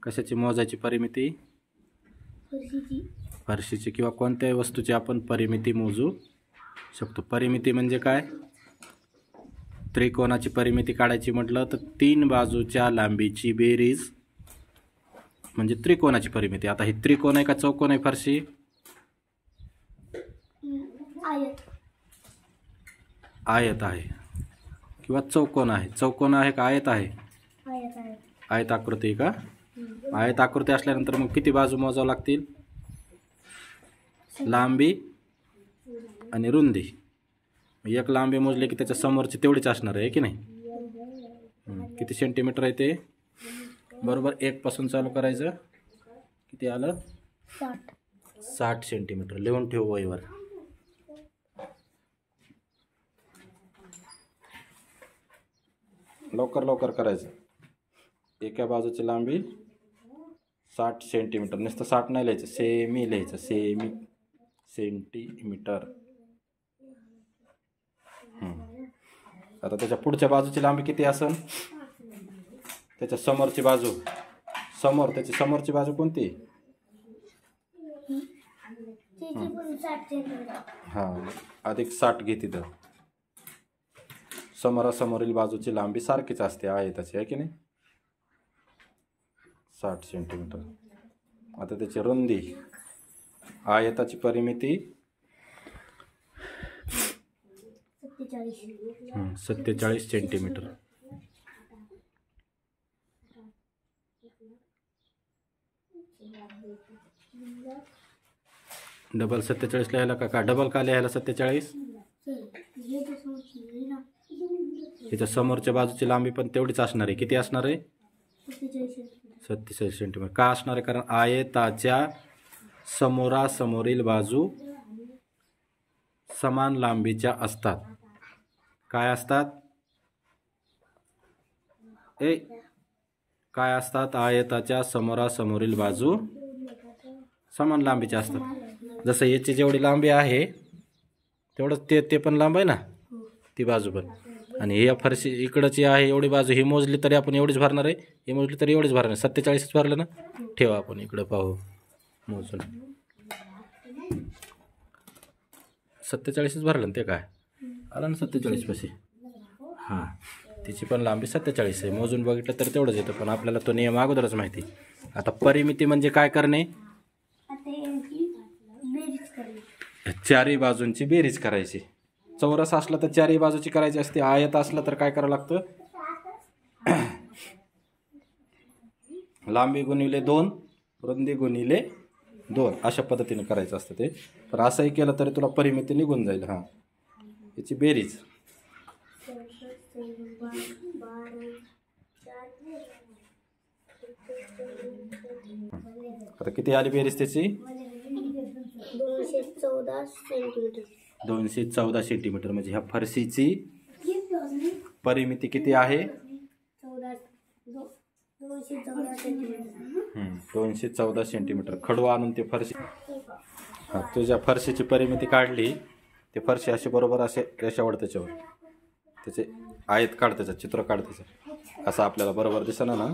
कशाची मोजायची परिमिती? फरशीची किंवा कोणत्याही वस्तूची आपण परिमिती मोजू शकतो. परिमिती म्हणजे काय? त्रिकोणाची परिमिती काढायची म्हटलं तर 3 बाजूच्या लांबीची बेरीज म्हणजे त्रिकोणाची परिमिती. आता ही त्रिकोण आहे का चौकोन आहे फरशी? आयत आहे किंवा चौकोन आहे. चौकोन आहे का आयत आहे? आयत आकृती का? आयत आकृती असल्यानंतर मग किती बाजू मोजावं लागतील? लांबी आणि रुंदी. एक लांबी मोजले की त्याच्या समोरची तेवढीच असणार आहे की नाही? किती सेंटीमीटर आहे ते? बरोबर 1 पासून चालू करायचं. किती आलं? 60 सेंटीमीटर. लिहून ठेव वहीवर. लवकर लवकर करायचं. एका बाजूची लांबी 60 सेंटीमीटर. नुसतं 60 नाही लिहायचं, सेमी लिहायचं. Semi centimetre. आता त्याच्या पुढच्या बाजूची लांबी किती असेल? त्याच्या समोरची बाजू. त्याची समोरची बाजू कोणती? अधिक 60 घे तिथं. समोरासमोरील बाजूची लांबी सारखीच असते आयताची, आहे की नाही? 60 सेंटीमीटर. आता त्याची रुंदी. आयताची परिमिती 47 सेंटीमीटर. डबल 47 लिहायला का डबल का लिहायला 47? त्याच्या समोरच्या बाजूची लांबी पण तेवढीच असणार आहे. किती असणार आहे? 47 सेंटीमीटर. का असणार आहे? कारण आयताच्या समोरासमोरील बाजू समान लांबीच्या असतात. काय असतात? काय असतात? आयताच्या समोरासमोरील बाजू समान लांबीच्या असतात. जसं याची जेवढी लांबी आहे तेवढंच ते पण लांब आहे ना, ती बाजू पण. आणि हे फरशी इकडची आहे एवढी बाजू, ही मोजली तरी आपण एवढीच भरणार आहे, हे मोजली तरी एवढीच भरणार आहे. 47 भरलं ना? ठेवा आपण इकडं पाहू मोजून. 47 भरलं ना? ते काय आलं ना 47 पाशी? हां, तिची पण लांबी 47 आहे. मोजून बघितलं तर तेवढंच येतं, पण आपल्याला तो नियम अगोदरच माहिती. आता परिमिती म्हणजे काय करणे? चारही बाजूंची बेरीज करायची. चौरस असला तर चारही बाजूची करायची असते. आयत असला तर काय करावं लागतं? लांबी गुणिले 2, रुंदी गुणिले 2 अशा पद्धतीने करायचं असतं ते. पण असंही केलं तरी तुला परिमिती निघून जाईल. हां, याची बेरीज. आता किती आली बेरीज त्याची? 214 सेंटीमीटर. म्हणजे ह्या फरशीची परिमिती किती आहे? 214 सेंटीमीटर. खडू आणून ते फरशी, तुझ्या फरशीची परिमिती काढली. ते फरशी अशी बरोबर असे रेषावर त्याच्यावर त्याचे आयत काढ, त्याचं चित्र काढ त्याचं, असं आपल्याला बरोबर दिसणार ना.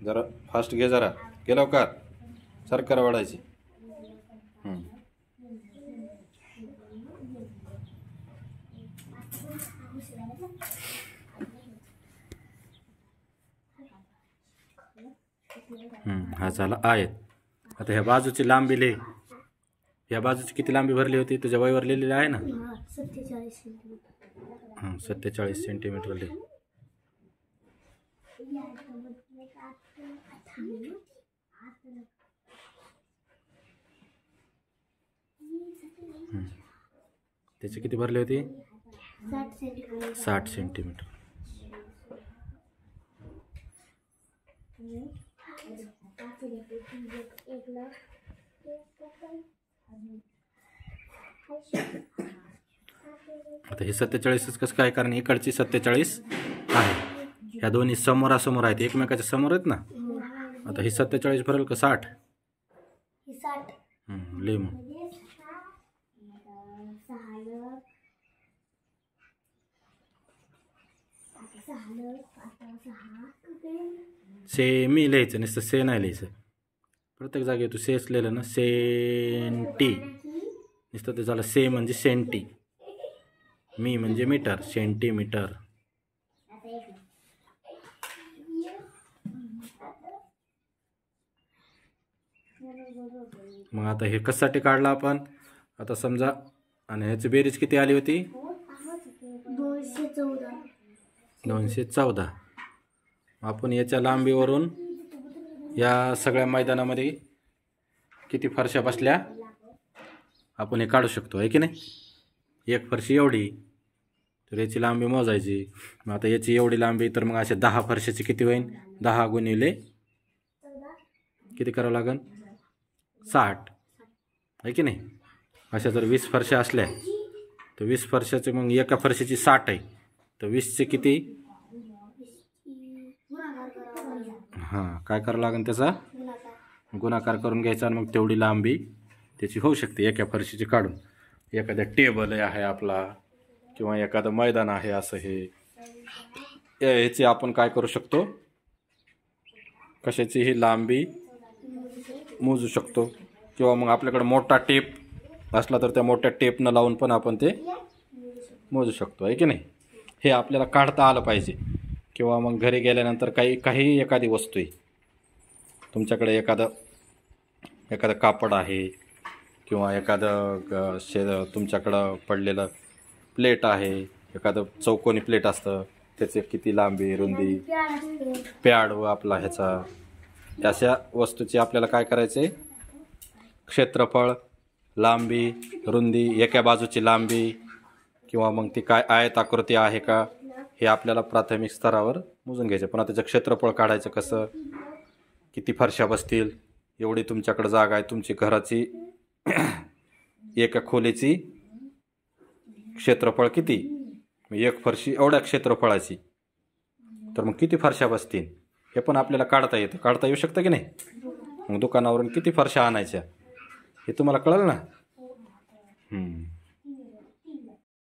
जरा फास्ट घे, जरा घे लवकर. सरकार वाढायची. हा झाला आयत. आता ह्या बाजूची लांबी लिह. ह्या बाजूची किती लांबी भरली होती? तुझ्या वहीवर लिहिलेली आहे ना? 47 सेंटीमीटर लिह. त्याची किती भरली होती? 60 सेंटीमीटर. आता हे 47च कसं काय, कारण इकडची 47 आहे, ह्या दोन्ही समोरासमोर आहेत, एकमेकाच्या समोर आहेत ना. आता ही 47 भरेल का 60? ले मग सेमी लिहायचं, नुसतं से नाही लिहायचं. प्रत्येक जागी तू सेच लिहिलं ना, सेंटी नुसतं ते झालं. से म्हणजे सेंटी, मी म्हणजे मीटर, सेंटीमीटर. मग आता हे कशासाठी काढलं आपण? आता समजा, आणि ह्याची बेरीज किती आली होती? 214. आपण याच्या लांबीवरून या सगळ्या मैदानामध्ये किती फरशा बसल्या आपण हे काढू शकतो, आहे की नाही. एक फरशी एवढी, तर याची लांबी मोजायची. मग आता याची एवढी लांबी, तर मग अशा 10 फरशाची किती होईल? 10 गुणिले किती करावं लागेल? 60, आहे की नाही. अशा जर 20 फरशा असल्या तर 20 फरशाचे मग एका फरशीची 60 आहे, तर 20चे किती? हां, काय करावं लागेल? त्याचा गुणाकार करून घ्यायचा, आणि मग तेवढी लांबी त्याची होऊ शकते एका फरशीची काढून. एखाद्या टेबल आहे आपला, किंवा एखादं मैदान आहे, असं हे ह्याची आपण काय करू शकतो? कशाची ही लांबी मोजू शकतो. किंवा मग आपल्याकडे मोठा टेप असला तर त्या मोठ्या टेपनं लावून पण आपण ते मोजू शकतो, आहे की नाही. हे आपल्याला काढता आलं पाहिजे. किंवा मग घरी गेल्यानंतर काही एखादी वस्तू आहे तुमच्याकडे, एखादं कापड आहे, किंवा एखादं तुमच्याकडं पडलेलं प्लेट आहे, एखादं चौकोनी प्लेट असतं, त्याचे किती लांबी रुंदी, पॅड व आपला ह्याचा, अशा वस्तूची आपल्याला काय करायचे? क्षेत्रफळ, लांबी, रुंदी, एका बाजूची लांबी, किंवा मग ती काय आयताकृती आहे का, हे आपल्याला प्राथमिक स्तरावर मोजून घ्यायचं. पण त्याचं क्षेत्रफळ काढायचं कसं? किती फरशा बसतील, एवढी तुमच्याकडे जागा आहे, तुमची घराची एका खोलीची क्षेत्रफळ किती? एक फरशी एवढ्या क्षेत्रफळाची, तर मग किती फरशा बसतील हे पण आपल्याला काढता येऊ शकतं की नाही. मग दुकानावरून किती फरशा आणायच्या हे तुम्हाला कळलं ना.